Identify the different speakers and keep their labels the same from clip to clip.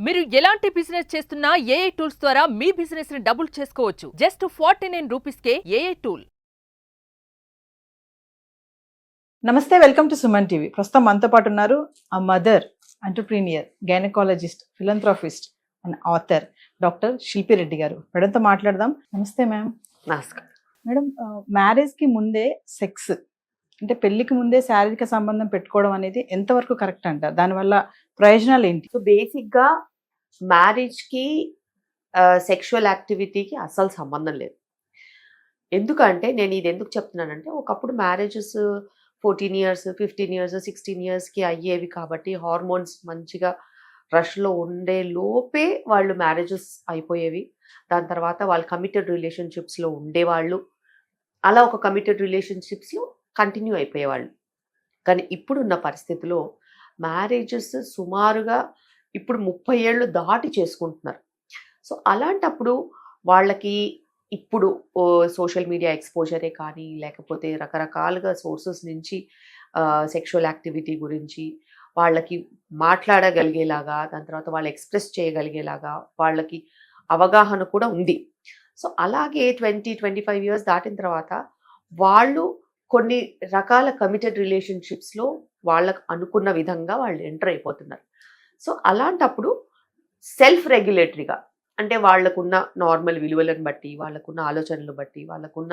Speaker 1: మీరు ఎలాంటి బిజినెస్ చేస్తున్నా ఏఐ టూల్స్ ద్వారా మీ బిజినెస్ ని డబుల్ చేసుకోవచ్చు. జస్ట్ 49 రూపీస్కే ఏఐ టూల్.
Speaker 2: నమస్తే, వెల్కమ్ టు సుమన్ టీవీ. ప్రస్తుతం మనతో పాటు ఉన్నారు ఆ mother, entrepreneur, gynaecologist, philanthropist and author doctor Shilpi Reddy గారు. మేడంతో మాట్లాడదాం. నమస్తే మ్యామ్.
Speaker 3: నమస్కారం
Speaker 2: మేడం, మ్యారేజ్ కి ముందే సెక్స్ అంటే పెళ్లికి ముందే శారీరక సంబంధం పెట్టుకోవడం అనేది ఎంతవరకు కరెక్ట్ అంటారు? దానివల్ల ప్రయోజనాలు ఏంటి?
Speaker 3: సో బేసిక్ గా మ్యారేజ్ కి సెక్షువల్ యాక్టివిటీకి అసలు సంబంధం లేదు. ఎందుకంటే నేను ఇది ఎందుకు చెప్తున్నానంటే, ఒకప్పుడు మ్యారేజెస్ 14 ఇయర్స్, 15 ఇయర్స్, 16 ఇయర్స్కి అయ్యేవి కాబట్టి హార్మోన్స్ మంచిగా రష్లో ఉండే లోపే వాళ్ళు మ్యారేజెస్ అయిపోయేవి. దాని తర్వాత వాళ్ళు కమిటెడ్ రిలేషన్షిప్స్లో ఉండేవాళ్ళు. అలా ఒక కమిటెడ్ రిలేషన్షిప్స్లో కంటిన్యూ అయిపోయేవాళ్ళు. కానీ ఇప్పుడున్న పరిస్థితిలో మ్యారేజెస్ సుమారుగా ఇప్పుడు 30 ఏళ్ళు దాటి చేసుకుంటున్నారు. సో అలాంటప్పుడు వాళ్ళకి ఇప్పుడు సోషల్ మీడియా ఎక్స్పోజరే కానీ, లేకపోతే రకరకాలుగా సోర్సెస్ నుంచి సెక్షువల్ యాక్టివిటీ గురించి వాళ్ళకి మాట్లాడగలిగేలాగా, దాని తర్వాత వాళ్ళు ఎక్స్ప్రెస్ చేయగలిగేలాగా వాళ్ళకి అవగాహన కూడా ఉంది. సో అలాగే 20-25 ఇయర్స్ దాటిన తర్వాత వాళ్ళు కొన్ని రకాల కమిటెడ్ రిలేషన్షిప్స్లో వాళ్ళకు అనుకున్న విధంగా వాళ్ళు ఎంటర్ అయిపోతున్నారు. సో అలాంటప్పుడు సెల్ఫ్ రెగ్యులేటరీగా, అంటే వాళ్ళకున్న నార్మల్ విలువలను బట్టి, వాళ్ళకున్న ఆలోచనలు బట్టి, వాళ్ళకున్న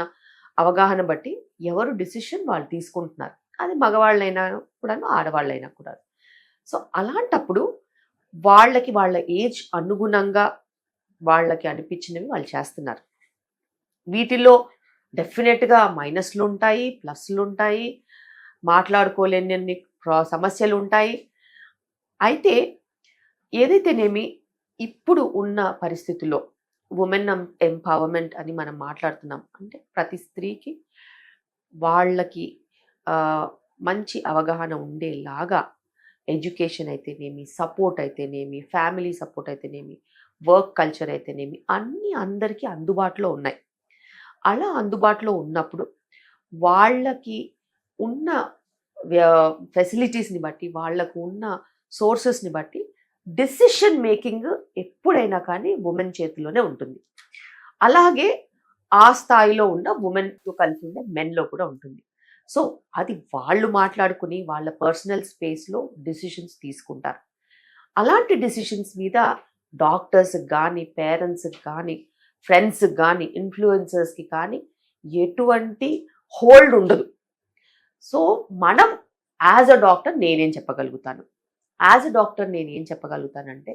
Speaker 3: అవగాహన బట్టి ఎవరు డిసిషన్ వాళ్ళు తీసుకుంటున్నారు. అది మగవాళ్ళైనా కూడా, ఆడవాళ్ళైనా కూడా. సో అలాంటప్పుడు వాళ్ళకి వాళ్ళ ఏజ్ అనుగుణంగా వాళ్ళకి అనిపించినవి వాళ్ళు చేస్తున్నారు. వీటిలో డెఫినెట్గా మైనస్లు ఉంటాయి, ప్లస్లు ఉంటాయి, మాట్లాడుకోలేని సమస్యలు ఉంటాయి. అయితే ఏదైతేనేమి ఇప్పుడు ఉన్న పరిస్థితుల్లో ఉమెన్ ఎంపవర్మెంట్ అని మనం మాట్లాడుతున్నాం. అంటే ప్రతి స్త్రీకి వాళ్ళకి మంచి అవగాహన ఉండేలాగా ఎడ్యుకేషన్ అయితేనేమి, సపోర్ట్ అయితేనేమి, ఫ్యామిలీ సపోర్ట్ అయితేనేమి, వర్క్ కల్చర్ అయితేనేమి, అన్నీ అందరికీ అందుబాటులో ఉన్నాయి. అలా అందుబాటులో ఉన్నప్పుడు వాళ్ళకి ఉన్న ఫెసిలిటీస్ని బట్టి, వాళ్ళకు ఉన్న సోర్సెస్ని బట్టి డెసిషన్ మేకింగ్ ఎప్పుడైనా కానీ ఉమెన్ చేతిలోనే ఉంటుంది. అలాగే ఆ స్థాయిలో ఉన్న ఉమెన్తో కలిసి ఉండే మెన్లో కూడా ఉంటుంది. సో అది వాళ్ళు మాట్లాడుకుని వాళ్ళ పర్సనల్ స్పేస్లో డెసిషన్స్ తీసుకుంటారు. అలాంటి డెసిషన్స్ మీద డాక్టర్స్కి కానీ, పేరెంట్స్కి కానీ, ఫ్రెండ్స్కి కానీ, ఇన్ఫ్లుయెన్సర్స్కి కానీ ఎటువంటి హోల్డ్ ఉండదు. సో మనం యాజ్ అ డాక్టర్ నేనేం చెప్పగలుగుతాను? యాజ్ అ డాక్టర్ నేను ఏం చెప్పగలుగుతానంటే,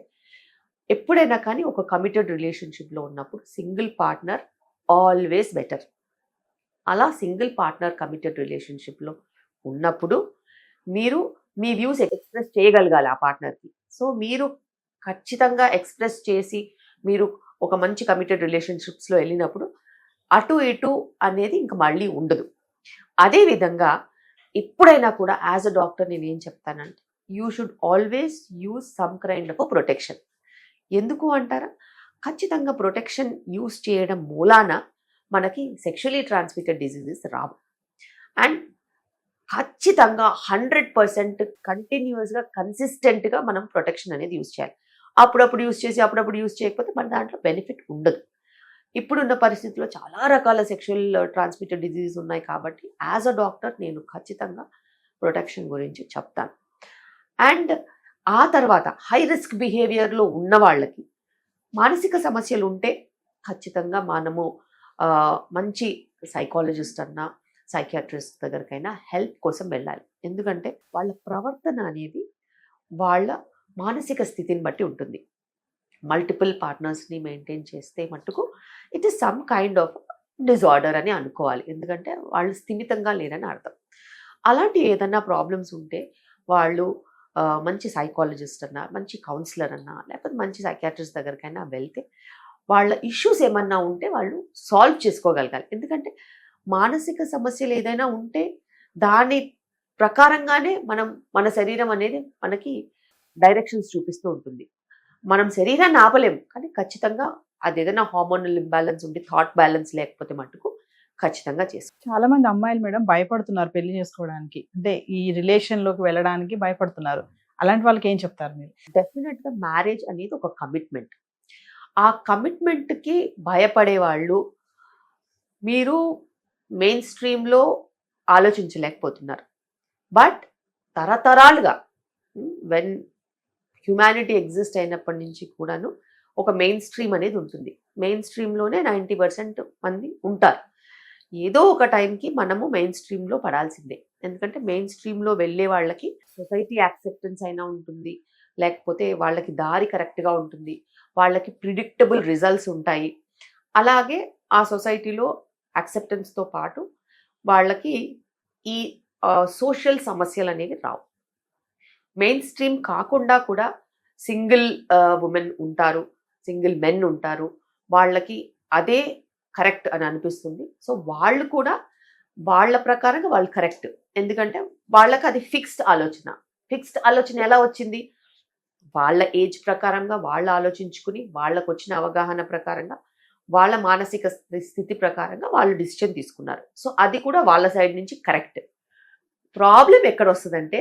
Speaker 3: ఎప్పుడైనా కానీ ఒక కమిటెడ్ రిలేషన్షిప్లో ఉన్నప్పుడు సింగిల్ పార్ట్నర్ ఆల్వేస్ బెటర్. అలా సింగిల్ పార్ట్నర్ కమిటెడ్ రిలేషన్షిప్లో ఉన్నప్పుడు మీరు మీ వ్యూస్ ఎక్స్ప్రెస్ చేయగలగాలి ఆ పార్ట్నర్కి. సో మీరు ఖచ్చితంగా ఎక్స్ప్రెస్ చేసి మీరు ఒక మంచి కమిటెడ్ రిలేషన్షిప్స్లో వెళ్ళినప్పుడు అటు ఇటు అనేది ఇంక మళ్ళీ ఉండదు. అదేవిధంగా ఎప్పుడైనా కూడా యాజ్ అ డాక్టర్ నేను ఏం చెప్తానంటే, you should always use some kind of protection. ఎందుకు అంటారా? ఖచ్చితంగా ప్రొటెక్షన్ యూజ్ చేయడం మూలాన మనకి sexually transmitted diseases Rao. And ఖచ్చితంగా 100% కంటిన్యూస్గా, కన్సిస్టెంట్గా మనం ప్రొటెక్షన్ అనేది యూజ్ చేయాలి. అప్పుడప్పుడు యూజ్ చేసి అప్పుడప్పుడు యూజ్ చేయకపోతే మన దాంట్లో బెనిఫిట్ ఉండదు. ఇప్పుడున్న పరిస్థితుల్లో చాలా రకాల సెక్షువల్ ట్రాన్స్మిటెడ్ డిజీజెస్ ఉన్నాయి కాబట్టి యాజ్ అ డాక్టర్ నేను ఖచ్చితంగా ప్రొటెక్షన్ గురించి చెప్తాను. అండ్ ఆ తర్వాత హై రిస్క్ బిహేవియర్లో ఉన్న వాళ్ళకి మానసిక సమస్యలు ఉంటే ఖచ్చితంగా మనము మంచి సైకాలజిస్ట్ అన్నా, సైకియాట్రిస్ట్ దగ్గరికైనా హెల్ప్ కోసం వెళ్ళాలి. ఎందుకంటే వాళ్ళ ప్రవర్తన అనేది వాళ్ళ మానసిక స్థితిని బట్టి ఉంటుంది. మల్టిపుల్ పార్ట్నర్స్ని మెయింటైన్ చేస్తే మట్టుకు it is some kind of disorder అని అనుకోవాలి. ఎందుకంటే వాళ్ళు స్థిమితంగా లేరని అర్థం. అలాంటి ఏదన్నా ప్రాబ్లమ్స్ ఉంటే వాళ్ళు మంచి సైకాలజిస్ట్ అన్నా, మంచి కౌన్సిలర్ అన్నా, లేకపోతే మంచి సైకియాట్రిస్ట్ దగ్గరికైనా వెళ్తే వాళ్ళ ఇష్యూస్ ఏమన్నా ఉంటే వాళ్ళు సాల్వ్ చేసుకోగలగాలి. ఎందుకంటే మానసిక సమస్యలు ఏదైనా ఉంటే దాని ప్రకారంగానే మన శరీరం అనేది మనకి డైరెక్షన్స్ చూపిస్తూ ఉంటుంది. మనం శరీరాన్ని ఆపలేము, కానీ ఖచ్చితంగా అది ఏదైనా హార్మోనల్ ఇంబ్యాలెన్స్ ఉండి థాట్ బ్యాలెన్స్ లేకపోతే మటుకు ఖచ్చితంగా చేసుకోవాలి.
Speaker 2: చాలా మంది అమ్మాయిలు మేడం భయపడుతున్నారు పెళ్లి చేసుకోవడానికి, అంటే ఈ రిలేషన్ లోకి వెళ్ళడానికి భయపడుతున్నారు. అలాంటి వాళ్ళకి ఏం చెప్తారు మీరు?
Speaker 3: డెఫినెట్ గా మ్యారేజ్ అనేది ఒక కమిట్మెంట్. ఆ కమిట్మెంట్ కి భయపడే వాళ్ళు మీరు మెయిన్ స్ట్రీమ్ లో ఆలోచించలేకపోతున్నారు. బట్ తరతరాలుగా వెన్ హ్యుమానిటీ ఎగ్జిస్ట్ అయినప్పటి నుంచి కూడాను ఒక మెయిన్ స్ట్రీమ్ అనేది ఉంటుంది. మెయిన్ స్ట్రీమ్లోనే 90% మంది ఉంటారు. ఏదో ఒక టైంకి మనము మెయిన్ స్ట్రీమ్లో పడాల్సిందే. ఎందుకంటే మెయిన్ స్ట్రీమ్లో వెళ్ళే వాళ్ళకి సొసైటీ యాక్సెప్టెన్స్ అయినా ఉంటుంది, లేకపోతే వాళ్ళకి దారి కరెక్ట్గా ఉంటుంది, వాళ్ళకి ప్రిడిక్టబుల్ రిజల్ట్స్ ఉంటాయి. అలాగే ఆ సొసైటీలో యాక్సెప్టెన్స్తో పాటు వాళ్ళకి ఈ సోషల్ సమస్యలు అనేవి రావు. మెయిన్ స్ట్రీమ్ కాకుండా కూడా సింగిల్ ఉమెన్ ఉంటారు, సింగిల్ మెన్ ఉంటారు. వాళ్ళకి అదే కరెక్ట్ అని అనిపిస్తుంది. సో వాళ్ళు కూడా వాళ్ళ ప్రకారంగా వాళ్ళు కరెక్ట్. ఎందుకంటే వాళ్ళకి అది ఫిక్స్డ్ ఆలోచన. ఫిక్స్డ్ ఆలోచన ఎలా వచ్చింది? వాళ్ళ ఏజ్ ప్రకారంగా వాళ్ళు ఆలోచించుకుని, వాళ్ళకు వచ్చిన అవగాహన ప్రకారంగా, వాళ్ళ మానసిక స్థితి ప్రకారంగా వాళ్ళు డిసిషన్ తీసుకున్నారు. సో అది కూడా వాళ్ళ సైడ్ నుంచి కరెక్ట్. ప్రాబ్లం ఎక్కడ వస్తుందంటే,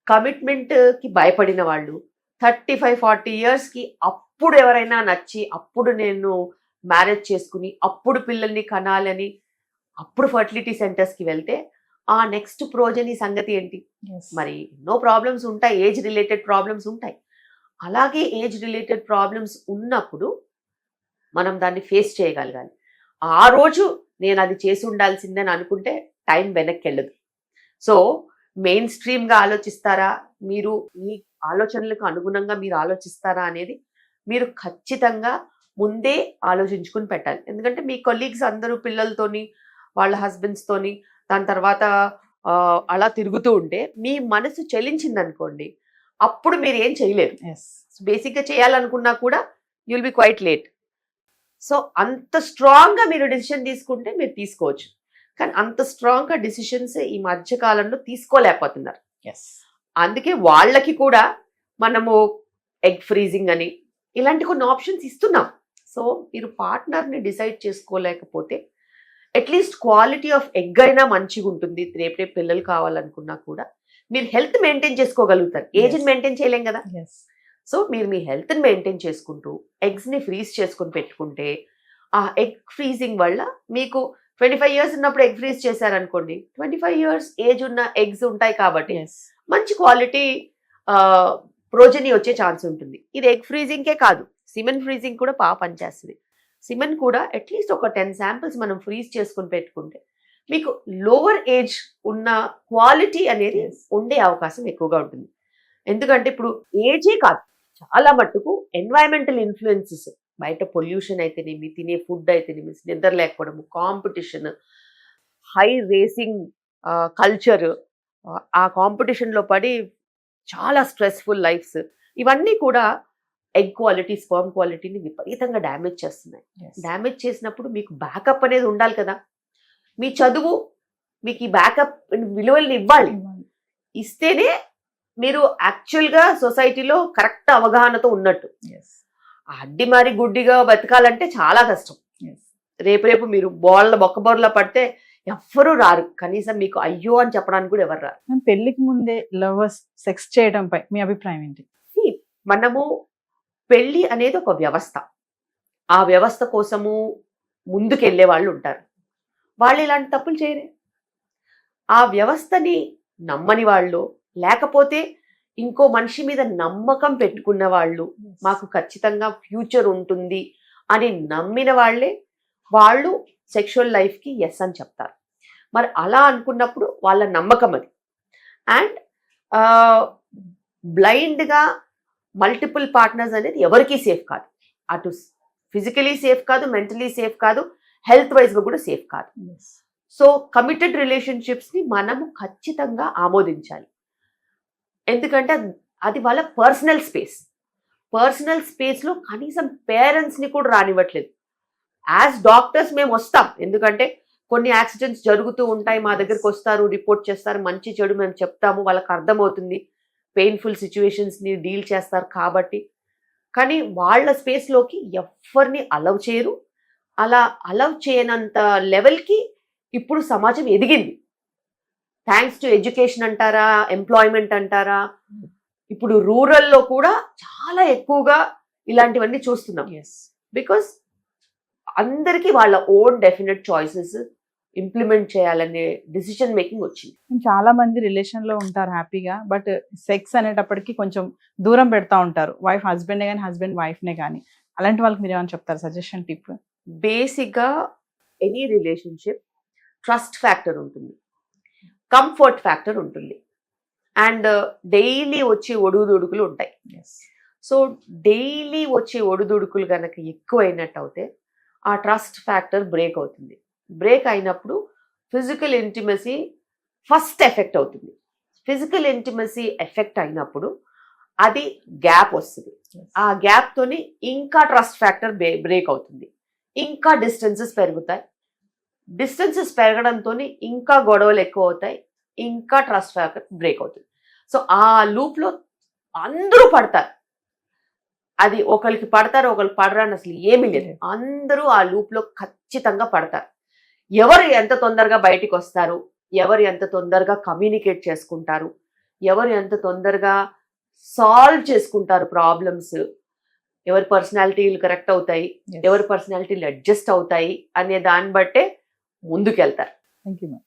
Speaker 3: కమిట్మెంట్కి భయపడిన వాళ్ళు 35-40 ఇయర్స్కి అప్పుడు ఎవరైనా నచ్చి, అప్పుడు నేను మ్యారేజ్ చేసుకుని, అప్పుడు పిల్లల్ని కనాలని, అప్పుడు ఫర్టిలిటీ సెంటర్స్కి వెళ్తే ఆ నెక్స్ట్ ప్రోజని సంగతి ఏంటి? మరి ఎన్నో ప్రాబ్లమ్స్ ఉంటాయి, ఏజ్ రిలేటెడ్ ప్రాబ్లమ్స్ ఉంటాయి. అలాగే ఏజ్ రిలేటెడ్ ప్రాబ్లమ్స్ ఉన్నప్పుడు మనం దాన్ని ఫేస్ చేయగలగాలి. ఆ రోజు నేను అది చేసి ఉండాల్సిందని అనుకుంటే టైం వెనక్కి వెళ్ళదు. సో మెయిన్ స్ట్రీమ్గా ఆలోచిస్తారా, మీరు మీ ఆలోచనలకు అనుగుణంగా మీరు ఆలోచిస్తారా అనేది మీరు ఖచ్చితంగా ముందే ఆలోచించుకుని పెట్టాలి. ఎందుకంటే మీ కొలీగ్స్ అందరూ పిల్లలతోని, వాళ్ళ హస్బెండ్స్తోని, దాని తర్వాత అలా తిరుగుతూ ఉంటే మీ మనసు చలించిందనుకోండి, అప్పుడు మీరు ఏం చేయలేరు. బేసిక్గా చేయాలనుకున్నా కూడా you will be quite late. So అంత స్ట్రాంగ్గా మీరు డెసిషన్ తీసుకుంటే మీరు తీసుకోవచ్చు. కానీ అంత స్ట్రాంగ్గా డిసిషన్స్ ఈ మధ్య కాలంలో తీసుకోలేకపోతున్నారు. అందుకే వాళ్ళకి కూడా మనము ఎగ్ ఫ్రీజింగ్ అని ఇలాంటి కొన్ని ఆప్షన్స్ ఇస్తున్నాం. సో మీరు పార్ట్నర్ని డిసైడ్ చేసుకోలేకపోతే అట్లీస్ట్ క్వాలిటీ ఆఫ్ ఎగ్ అయినా మంచిగా ఉంటుంది. రేపు పిల్లలు కావాలనుకున్నా కూడా మీరు హెల్త్ మెయింటైన్ చేసుకోగలుగుతారు. ఏజ్ని మెయింటైన్ చేయలేం కదా. సో మీరు మీ హెల్త్ని మెయింటైన్ చేసుకుంటూ ఎగ్స్ని ఫ్రీజ్ చేసుకుని పెట్టుకుంటే, ఆ ఎగ్ ఫ్రీజింగ్ వల్ల మీకు 25 ఇయర్స్ ఉన్నప్పుడు ఎగ్ ఫ్రీజ్ చేశారనుకోండి, 25 ఇయర్స్ ఏజ్ ఉన్న ఎగ్స్ ఉంటాయి కాబట్టి మంచి క్వాలిటీ ప్రోజని వచ్చే ఛాన్స్ ఉంటుంది. ఇది ఎగ్ ఫ్రీజింగ్కే కాదు, సిమెన్ ఫ్రీజింగ్ కూడా బాగా పనిచేస్తుంది. సిమెన్ కూడా అట్లీస్ట్ ఒక 10 శాంపిల్స్ మనం ఫ్రీజ్ చేసుకుని పెట్టుకుంటే మీకు లోవర్ ఏజ్ ఉన్న క్వాలిటీ అనేది ఉండే అవకాశం ఎక్కువగా ఉంటుంది. ఎందుకంటే ఇప్పుడు ఏజే కాదు, చాలా మట్టుకు ఎన్వైరన్మెంటల్ ఇన్ఫ్లుయెన్సెస్, బయట పొల్యూషన్ అయితేనేమి, తినే ఫుడ్ అయితేనేమి, నిద్ర లేకపోవడము, కాంపిటీషన్, హై రేసింగ్ కల్చర్, ఆ కాంపిటీషన్లో పడి చాలా స్ట్రెస్ఫుల్ లైఫ్స్, ఇవన్నీ కూడా ఎగ్ క్వాలిటీ, స్పర్మ్ క్వాలిటీని విపరీతంగా డ్యామేజ్ చేస్తున్నాయి. డ్యామేజ్ చేసినప్పుడు మీకు బ్యాకప్ అనేది ఉండాలి కదా. మీ చదువు మీకు ఈ బ్యాకప్ విలువల్ని ఇవ్వాలి. ఇస్తేనే మీరు యాక్చువల్గా సొసైటీలో కరెక్ట్ అవగాహనతో ఉన్నట్టు. అడ్డి మరి గుడ్డిగా బతకాలంటే చాలా కష్టం. రేపు మీరు బొక్కబోర్లా పడితే ఎవ్వరూ రారు, కనీసం మీకు అయ్యో అని చెప్పడానికి కూడా ఎవరు రారు.
Speaker 2: పెళ్లికి ముందే లవర్స్ సెక్స్ చేయడంపై మీ అభిప్రాయం ఏంటి?
Speaker 3: మనము పెళ్లి అనేది ఒక వ్యవస్థ. ఆ వ్యవస్థ కోసము ముందుకెళ్ళే వాళ్ళు ఉంటారు. వాళ్ళు ఇలాంటి తప్పులు చేయరే. ఆ వ్యవస్థని నమ్మని వాళ్ళు, లేకపోతే ఇంకో మనిషి మీద నమ్మకం పెట్టుకున్న వాళ్ళు, మాకు ఖచ్చితంగా ఫ్యూచర్ ఉంటుంది అని నమ్మిన వాళ్ళే వాళ్ళు సెక్షువల్ లైఫ్కి ఎస్ అని చెప్తారు. మరి అలా అనుకున్నప్పుడు వాళ్ళ నమ్మకం అది. అండ్ బ్లైండ్గా మల్టిపుల్ పార్ట్నర్స్ అనేది ఎవరికీ సేఫ్ కాదు. అటు ఫిజికలీ సేఫ్ కాదు, మెంటలీ సేఫ్ కాదు, హెల్త్ వైజ్గా కూడా సేఫ్ కాదు. సో కమిటెడ్ రిలేషన్షిప్స్ని మనము ఖచ్చితంగా ఆమోదించాలి. ఎందుకంటే అది వాళ్ళ పర్సనల్ స్పేస్. పర్సనల్ స్పేస్లో కనీసం పేరెంట్స్ని కూడా రానివ్వట్లేదు. యాజ్ డాక్టర్స్ మేము వస్తాం, ఎందుకంటే కొన్ని యాక్సిడెంట్స్ జరుగుతూ ఉంటాయి, మా దగ్గరికి వస్తారు, రిపోర్ట్ చేస్తారు, మంచి చెడు మేము చెప్తాము, వాళ్ళకి అర్థమవుతుంది, పెయిన్ఫుల్ సిచ్యువేషన్స్ని డీల్ చేస్తారు కాబట్టి. కానీ వాళ్ళ స్పేస్లోకి ఎవరిని అలవ్ చేయరు. అలా అలవ్ చేయనంత లెవెల్కి ఇప్పుడు సమాజం ఎదిగింది. థ్యాంక్స్ టు ఎడ్యుకేషన్ అంటారా, ఎంప్లాయ్మెంట్ అంటారా, ఇప్పుడు రూరల్లో కూడా చాలా ఎక్కువగా ఇలాంటివన్నీ చూస్తున్నాం. బికాస్ అందరికీ వాళ్ళ ఓన్ డెఫినెట్ చాయిసెస్ ఇంప్లిమెంట్ చేయాలనే డిసిషన్ మేకింగ్ వచ్చింది.
Speaker 2: చాలా మంది రిలేషన్ లో ఉంటారు హ్యాపీగా, బట్ సెక్స్ అనేటప్పటికి కొంచెం దూరం పెడతా ఉంటారు, వైఫ్ హస్బెండ్ కానీ హస్బెండ్ వైఫ్ నే కానీ. అలాంటి వాళ్ళకి మీరు ఏమైనా చెప్తారు సజెషన్ టిప్?
Speaker 3: బేసిక్గా ఎనీ రిలేషన్షిప్ ట్రస్ట్ ఫ్యాక్టర్ ఉంటుంది, కంఫర్ట్ ఫ్యాక్టర్ ఉంటుంది, అండ్ డైలీ వచ్చే ఒడుదుడుకులు ఉంటాయి. సో డైలీ వచ్చే ఒడుదుడుకులు కనుక ఎక్కువైనట్టు అయితే ఆ ట్రస్ట్ ఫ్యాక్టర్ బ్రేక్ అవుతుంది. బ్రేక్ అయినప్పుడు ఫిజికల్ ఇంటిమసీ ఫస్ట్ ఎఫెక్ట్ అవుతుంది. ఫిజికల్ ఇంటిమసీ ఎఫెక్ట్ అయినప్పుడు అది గ్యాప్ వస్తుంది. ఆ గ్యాప్తోని ఇంకా ట్రస్ట్ ఫ్యాక్టర్ బ్రేక్ అవుతుంది, ఇంకా డిస్టెన్సెస్ పెరుగుతాయి. డిస్టెన్సెస్ పెరగడంతో ఇంకా గొడవలు ఎక్కువ అవుతాయి, ఇంకా ట్రస్ట్ ఫ్యాక్టర్ బ్రేక్ అవుతుంది. సో ఆ లూప్లో అందరూ పడతారు. అది ఒకరికి పడతారు, ఒకరికి పడరని అసలు ఏమీ లేదు. అందరూ ఆ లూప్లో ఖచ్చితంగా పడతారు. ఎవరు ఎంత తొందరగా బయటికి వస్తారు, ఎవరు ఎంత తొందరగా కమ్యూనికేట్ చేసుకుంటారు, ఎవరు ఎంత తొందరగా సాల్వ్ చేసుకుంటారు ప్రాబ్లమ్స్, ఎవరి పర్సనాలిటీలు కరెక్ట్ అవుతాయి, ఎవరి పర్సనాలిటీలు అడ్జస్ట్ అవుతాయి అనే దాన్ని బట్టే ముందుకెళ్తారు.
Speaker 2: Thank you ma'am.